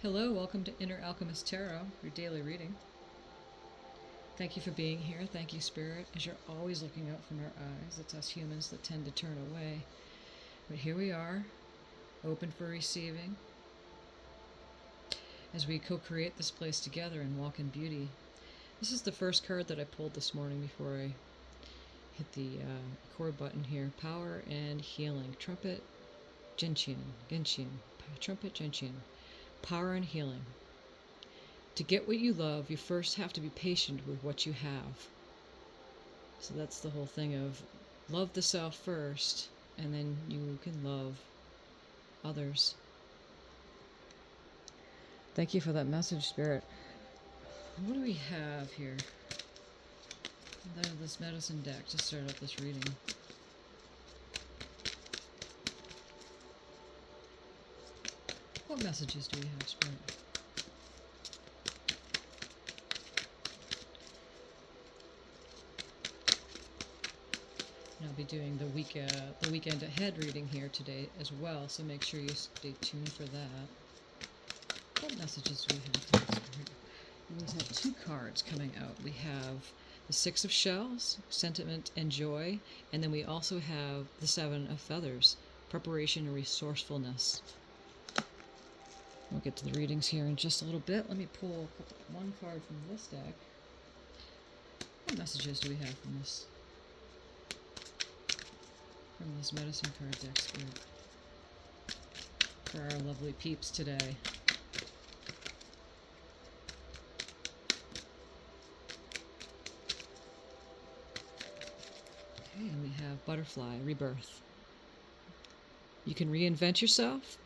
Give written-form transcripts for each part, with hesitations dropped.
Hello, welcome to Inner Alchemist Tarot, your daily reading. Thank you for being here. Thank you, Spirit, as you're always looking out from our eyes. It's us humans that tend to turn away. But here we are, open for receiving, as we co-create this place together and walk in beauty. This is the first card that I pulled this morning before I hit the record button here. Power and Healing. Trumpet, Gentian. Trumpet, Gentian. Power and healing. To get what you love, you first have to be patient with what you have. So that's the whole thing of love the self first, and then you can love others. Thank you for that message, Spirit. What do we have here? This medicine deck to start up this reading. What messages do we have, Spirit? And I'll be doing the weekend ahead reading here today as well, so make sure you stay tuned for that. What messages do we have today, Spirit? We always have two cards coming out. We have the Six of Shells, Sentiment and Joy, and then we also have the Seven of Feathers, Preparation and Resourcefulness. We'll get to the readings here in just a little bit. Let me pull one card from this deck. What messages do we have from this medicine card deck, Spirit, for our lovely peeps today? Okay, and we have Butterfly, Rebirth. You can reinvent yourself.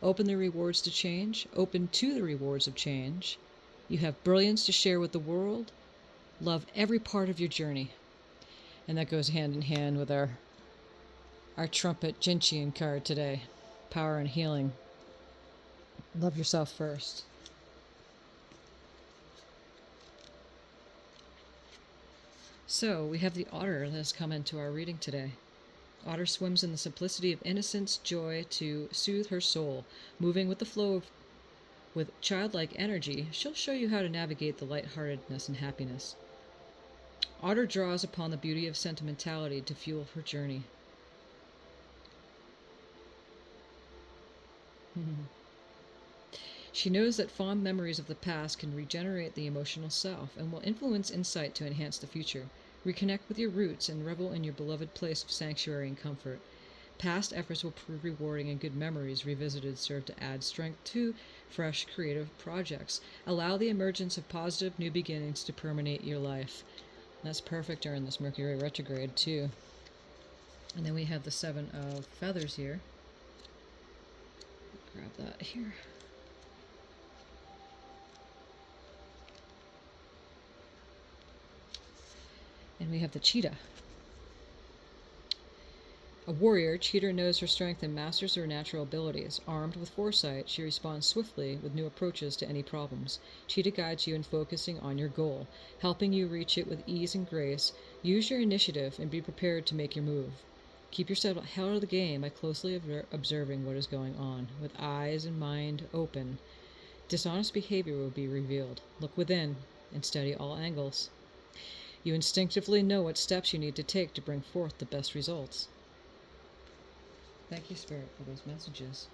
Open the rewards to change. Open to the rewards of change. You have brilliance to share with the world. Love every part of your journey. And that goes hand in hand with our Trumpet Gentian card today. Power and healing. Love yourself first. So we have the otter that has come into our reading today. Otter swims in the simplicity of innocence, joy to soothe her soul. Moving with the flow with childlike energy, she'll show you how to navigate the lightheartedness and happiness. Otter draws upon the beauty of sentimentality to fuel her journey. She knows that fond memories of the past can regenerate the emotional self and will influence insight to enhance the future. Reconnect with your roots and revel in your beloved place of sanctuary and comfort. Past efforts will prove rewarding, and good memories revisited serve to add strength to fresh creative projects. Allow the emergence of positive new beginnings to permeate your life. That's perfect during this Mercury retrograde too. And then we have the Seven of Feathers here. Grab that here. And we have the cheetah. A warrior, Cheetah knows her strength and masters her natural abilities. Armed with foresight, she responds swiftly with new approaches to any problems. Cheetah guides you in focusing on your goal, helping you reach it with ease and grace. Use your initiative and be prepared to make your move. Keep yourself out of the game by closely observing what is going on. With eyes and mind open, dishonest behavior will be revealed. Look within and study all angles. You instinctively know what steps you need to take to bring forth the best results. Thank you, Spirit, for those messages.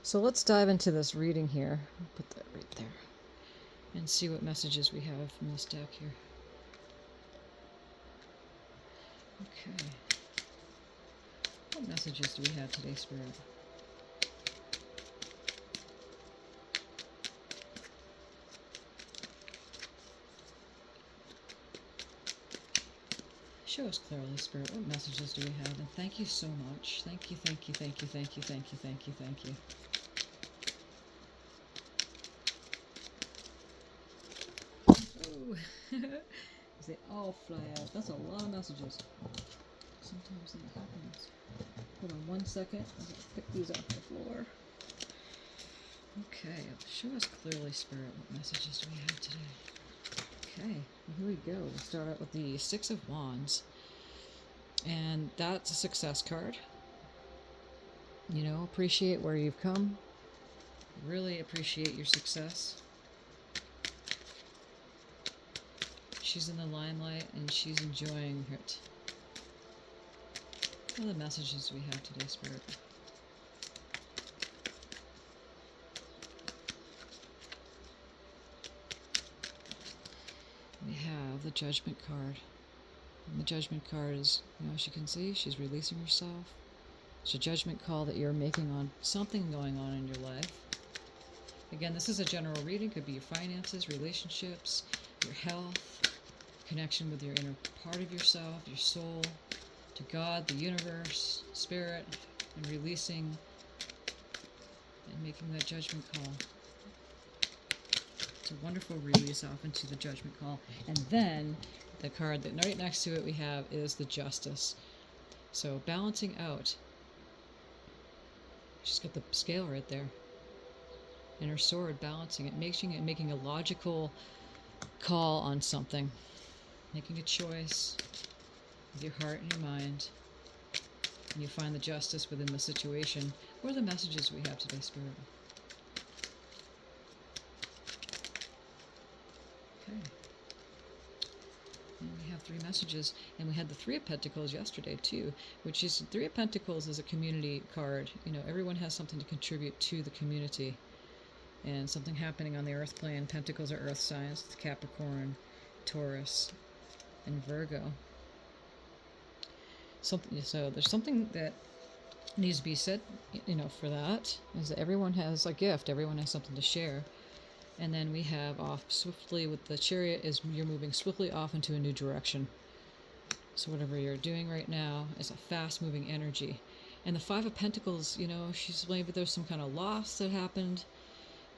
So let's dive into this reading here. I'll put that right there. And see what messages we have from this deck here. Okay. What messages do we have today, Spirit? Show us clearly, Spirit, what messages do we have? And thank you so much. Thank you, thank you, thank you, thank you, thank you, thank you, thank you. Oh, they all fly out. That's a lot of messages. Sometimes that happens. Hold on 1 second. I'm going to pick these off the floor. Okay, show us clearly, Spirit, what messages do we have today? Okay, here we go. We'll start out with the Six of Wands. And that's a success card. You know, appreciate where you've come. Really appreciate your success. She's in the limelight and she's enjoying it. What are the messages we have today, Spirit? We have the Judgment card. And the Judgment card is, you know, as you can see, she's releasing herself. It's a judgment call that you're making on something going on in your life. Again, this is a general reading. Could be your finances, relationships, your health, connection with your inner part of yourself, your soul, to God, the universe, spirit, and releasing and making that judgment call. It's a wonderful release off into the judgment call. And then the card that right next to it we have is the Justice. So balancing out. She's got the scale right there. And her sword balancing it, making a logical call on something. Making a choice with your heart and your mind. And you find the justice within the situation. What are the messages we have today, Spirit? Okay. And we have 3 messages. And we had the 3 of Pentacles yesterday, too. Which is, 3 of Pentacles is a community card. You know, everyone has something to contribute to the community. And something happening on the earth plane. Pentacles are earth signs. It's Capricorn, Taurus, and Virgo. So there's something that needs to be said, you know, for that, is that everyone has a gift. Everyone has something to share. And then we have off swiftly with the Chariot is you're moving swiftly off into a new direction. So whatever you're doing right now is a fast-moving energy. And the 5 of Pentacles, you know, maybe there's some kind of loss that happened.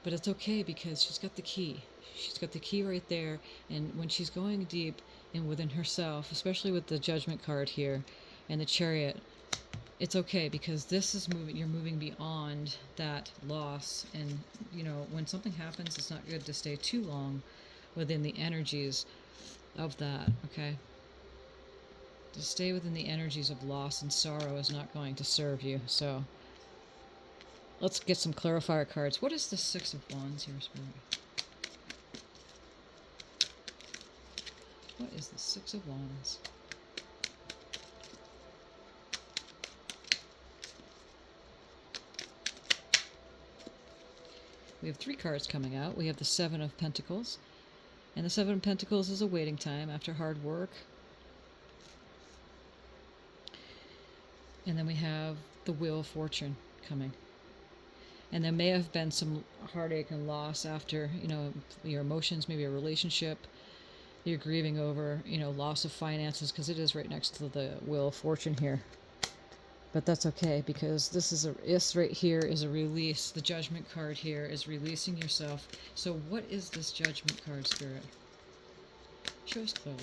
But it's okay because she's got the key. She's got the key right there. And when she's going deep and within herself, especially with the Judgment card here and the Chariot, it's okay because this is moving. You're moving beyond that loss. And, you know, when something happens, it's not good to stay too long within the energies of that, okay? To stay within the energies of loss and sorrow is not going to serve you. So let's get some clarifier cards. What is the 6 of Wands here, Spirit? What is the 6 of Wands? We have 3 cards coming out. We have the 7 of Pentacles. And the 7 of Pentacles is a waiting time after hard work. And then we have the Wheel of Fortune coming. And there may have been some heartache and loss after, you know, your emotions, maybe a relationship you're grieving over, you know, loss of finances, because it is right next to the Wheel of Fortune here. But that's okay, because this right here is a release. The Judgment card here is releasing yourself. So what is this Judgment card, Spirit? Show us clearly.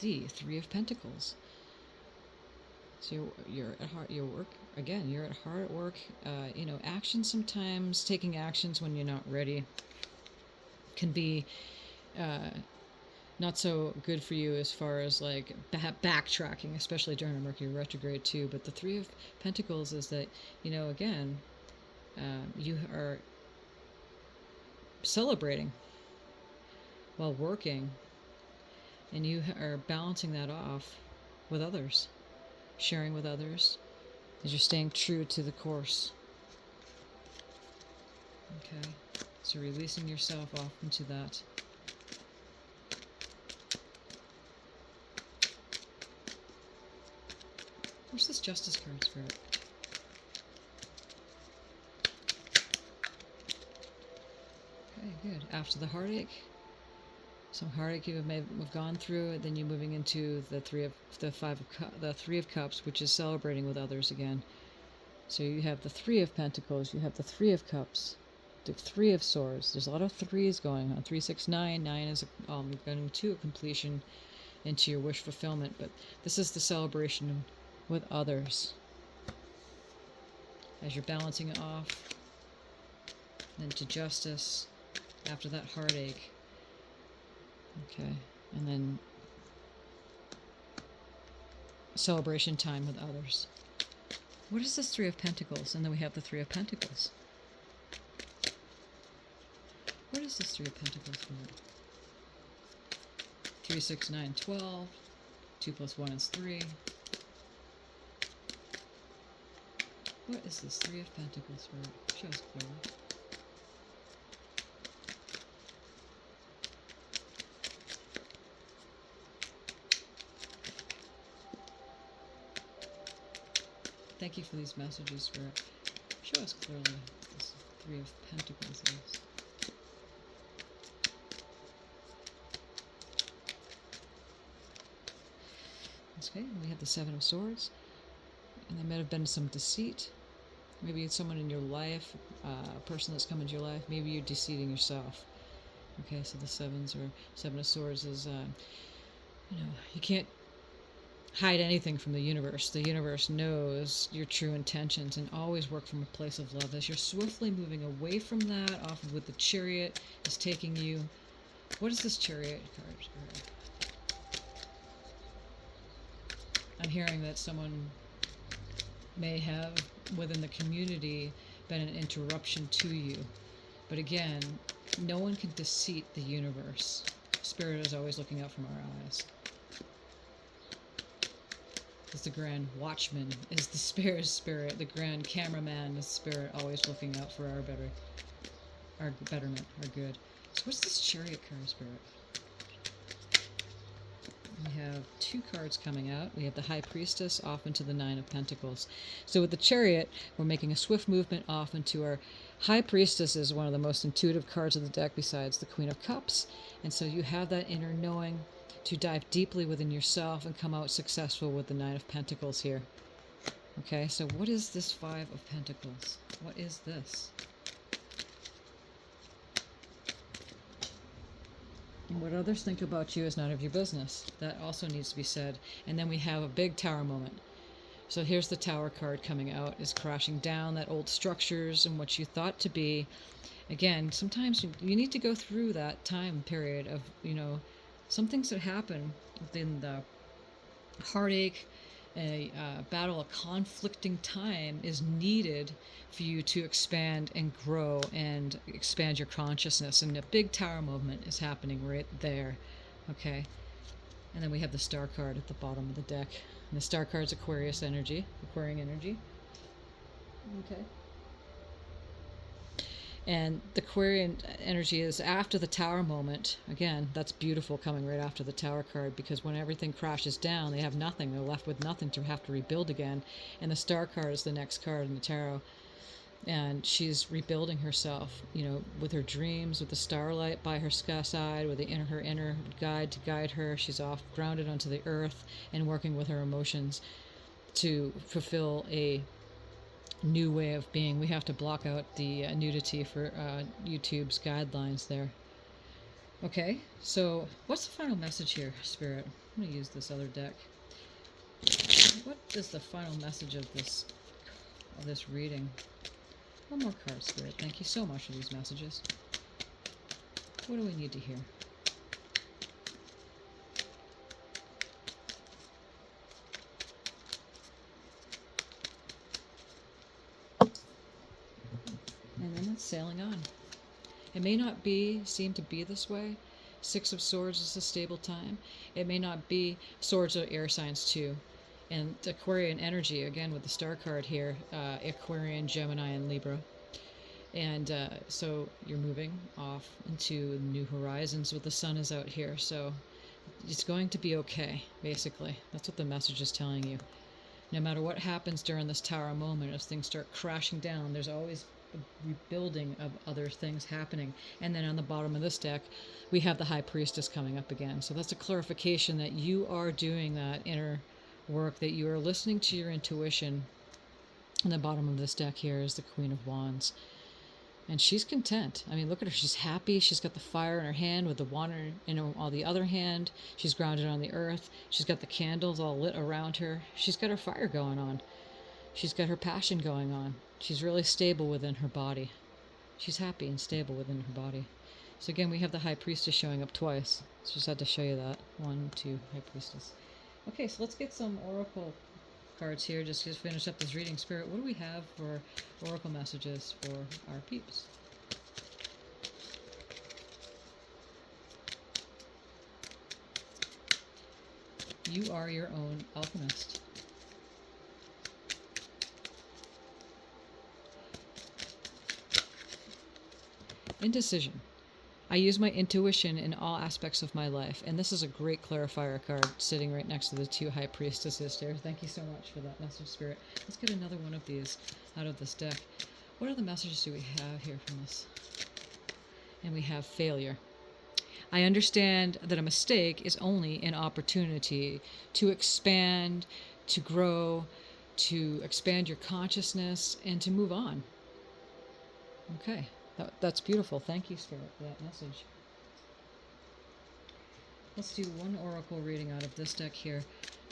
The 3 of Pentacles. So you're at heart, your work again. You're at heart at work. You know, action sometimes. Taking actions when you're not ready can be not so good for you as far as like backtracking, especially during a Mercury retrograde too. But the 3 of Pentacles is that, you know, again, you are celebrating while working. And you are balancing that off with others, sharing with others, as you're staying true to the course. Okay, so releasing yourself off into that. Where's this Justice card, Spirit? Okay, good. After the heartache, some heartache you may have gone through, and then you're moving into the 3 of Cups, which is celebrating with others again. So you have the 3 of Pentacles, you have the 3 of Cups, the 3 of Swords. There's a lot of 3s going on. 3, 6, 9. 9 is going to a completion. into your wish fulfillment. But this is the celebration with others. As you're balancing it off, then to justice after that heartache. Okay, and then celebration time with others. What is this Three of Pentacles? And then we have the Three of Pentacles. What is this Three of Pentacles for? 3, 6, 9, 12. 2 plus 1 is 3. What is this Three of Pentacles for? Show us clearly. Thank you for these messages, Spirit. Show us clearly what this Three of Pentacles is. Okay, and we have the Seven of Swords. And there might have been some deceit. Maybe it's someone in your life, a person that's come into your life. Maybe you're deceiving yourself. Okay, so the Seven of Swords is, you can't hide anything from the universe. The universe knows your true intentions and always work from a place of love. As you're swiftly moving away from that, off of with the Chariot is taking you. What is this Chariot card? I'm hearing that someone may have, within the community, been an interruption to you. But again, no one can deceit the universe. Spirit is always looking out from our eyes. Is the Grand Watchman, is the Spirit. The Grand Cameraman is Spirit, always looking out for our betterment, our good. So what's this Chariot card, Spirit? We have 2 cards coming out. We have the High Priestess off into the Nine of Pentacles. So with the Chariot, we're making a swift movement off into our High Priestess is one of the most intuitive cards of the deck besides the Queen of Cups. And so you have that inner knowing to dive deeply within yourself and come out successful with the Nine of Pentacles here. Okay, so what is this Five of Pentacles? What is this? And what others think about you is none of your business. That also needs to be said. And then we have a big Tower moment. So here's the Tower card coming out, is crashing down that old structures and what you thought to be. Again, sometimes you need to go through that time period of, some things that happen within the heartache, a battle, a conflicting time is needed for you to expand and grow and expand your consciousness. And a big Tower movement is happening right there. Okay. And then we have the Star card at the bottom of the deck. And the Star card's Aquarian energy. Okay. And the Aquarian energy is after the Tower moment. Again, that's beautiful coming right after the Tower card, because when everything crashes down, they have nothing. They're left with nothing to have to rebuild again. And the Star card is the next card in the tarot. And she's rebuilding herself, with her dreams, with the starlight by her side, with her inner guide to guide her. She's off grounded onto the earth and working with her emotions to fulfill a new way of being. We have to block out the nudity for YouTube's guidelines there. Okay, so what's the final message here, Spirit? I'm going to use this other deck. What is the final message of this reading? One more card, Spirit. Thank you so much for these messages. What do we need to hear? And then it's sailing on. It may not seem to be this way. Six of Swords is a stable time. It may not be. Swords are air signs too. And Aquarian energy, again with the Star card here, Aquarian, Gemini, and Libra. And so you're moving off into new horizons with the sun is out here. So it's going to be okay, basically. That's what the message is telling you. No matter what happens during this Tower moment, as things start crashing down, there's always a rebuilding of other things happening. And then on the bottom of this deck, we have the High Priestess coming up again. So that's a clarification that you are doing that inner work, that you are listening to your intuition. And the bottom of this deck here is the Queen of Wands. And she's content. I mean, look at her. She's happy. She's got the fire in her hand with the water in all the other hand. She's grounded on the earth. She's got the candles all lit around her. She's got her fire going on. She's got her passion going on. She's really stable within her body. She's happy and stable within her body. So again, we have the High Priestess showing up twice. So just had to show you that. 1, 2, High Priestess. Okay, so let's get some oracle cards here just to finish up this reading. Spirit, what do we have for oracle messages for our peeps? You are your own alchemist. Indecision. I use my intuition in all aspects of my life, and this is a great clarifier card sitting right next to the 2 High Priestesses there. Thank you so much for that message, Spirit. Let's get another one of these out of this deck. What other messages do we have here from this? And we have failure. I understand that a mistake is only an opportunity to expand, to grow, to expand your consciousness, and to move on. Okay. That's beautiful. Thank you, Spirit, for that message. Let's do one oracle reading out of this deck here.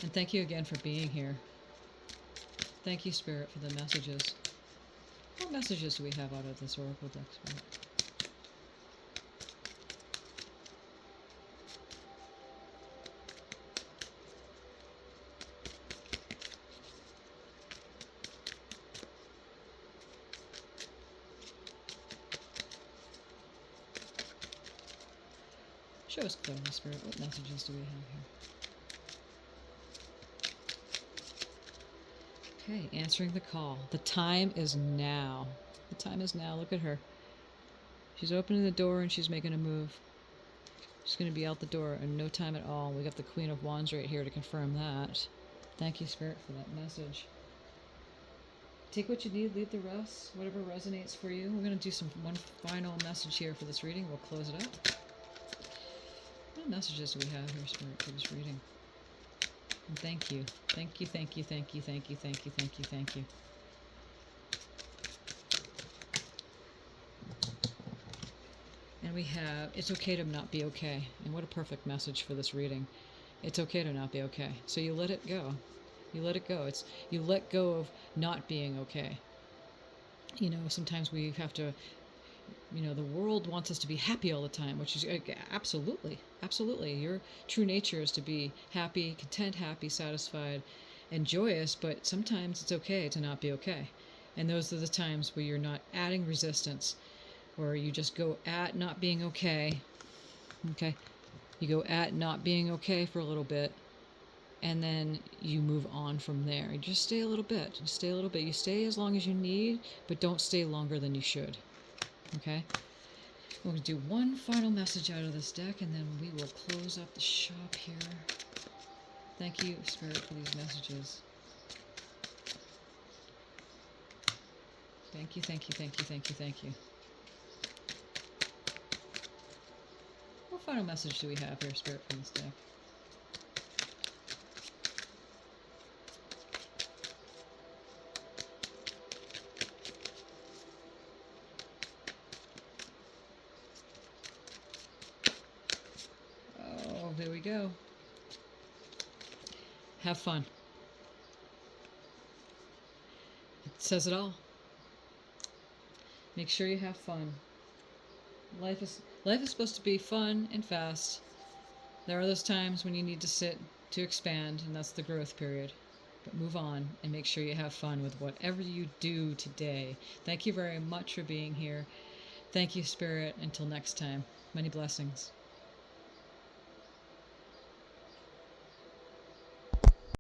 And thank you again for being here. Thank you, Spirit, for the messages. What messages do we have out of this oracle deck, Spirit? Show us clearly, Spirit. What messages do we have here? Okay, answering the call. The time is now. The time is now. Look at her. She's opening the door and she's making a move. She's going to be out the door in no time at all. We got the Queen of Wands right here to confirm that. Thank you, Spirit, for that message. Take what you need, leave the rest. Whatever resonates for you. We're going to do one final message here for this reading. We'll close it out. What messages do we have here, Spirit, for this reading? And thank you. Thank you, thank you, thank you, thank you, thank you, thank you, thank you. And we have, it's okay to not be okay. And what a perfect message for this reading. It's okay to not be okay. So you let it go. You let it go. You let go of not being okay. You know, sometimes we have to, the world wants us to be happy all the time, which is absolutely. Your true nature is to be happy, content, happy, satisfied, and joyous, but sometimes it's okay to not be okay. And those are the times where you're not adding resistance, where you just go at not being okay. Okay? You go at not being okay for a little bit, and then you move on from there. You just stay a little bit. Just stay a little bit. You stay as long as you need, but don't stay longer than you should. Okay? We're going to do one final message out of this deck, and then we will close up the shop here. Thank you, Spirit, for these messages. Thank you, thank you, thank you, thank you, thank you. What final message do we have here, Spirit, from this deck? Oh, there we go. Have fun. It says it all. Make sure you have fun. Life is supposed to be fun and fast. There are those times when you need to sit to expand, and that's the growth period. But move on and make sure you have fun with whatever you do today. Thank you very much for being here. Thank you, Spirit. Until next time, many blessings.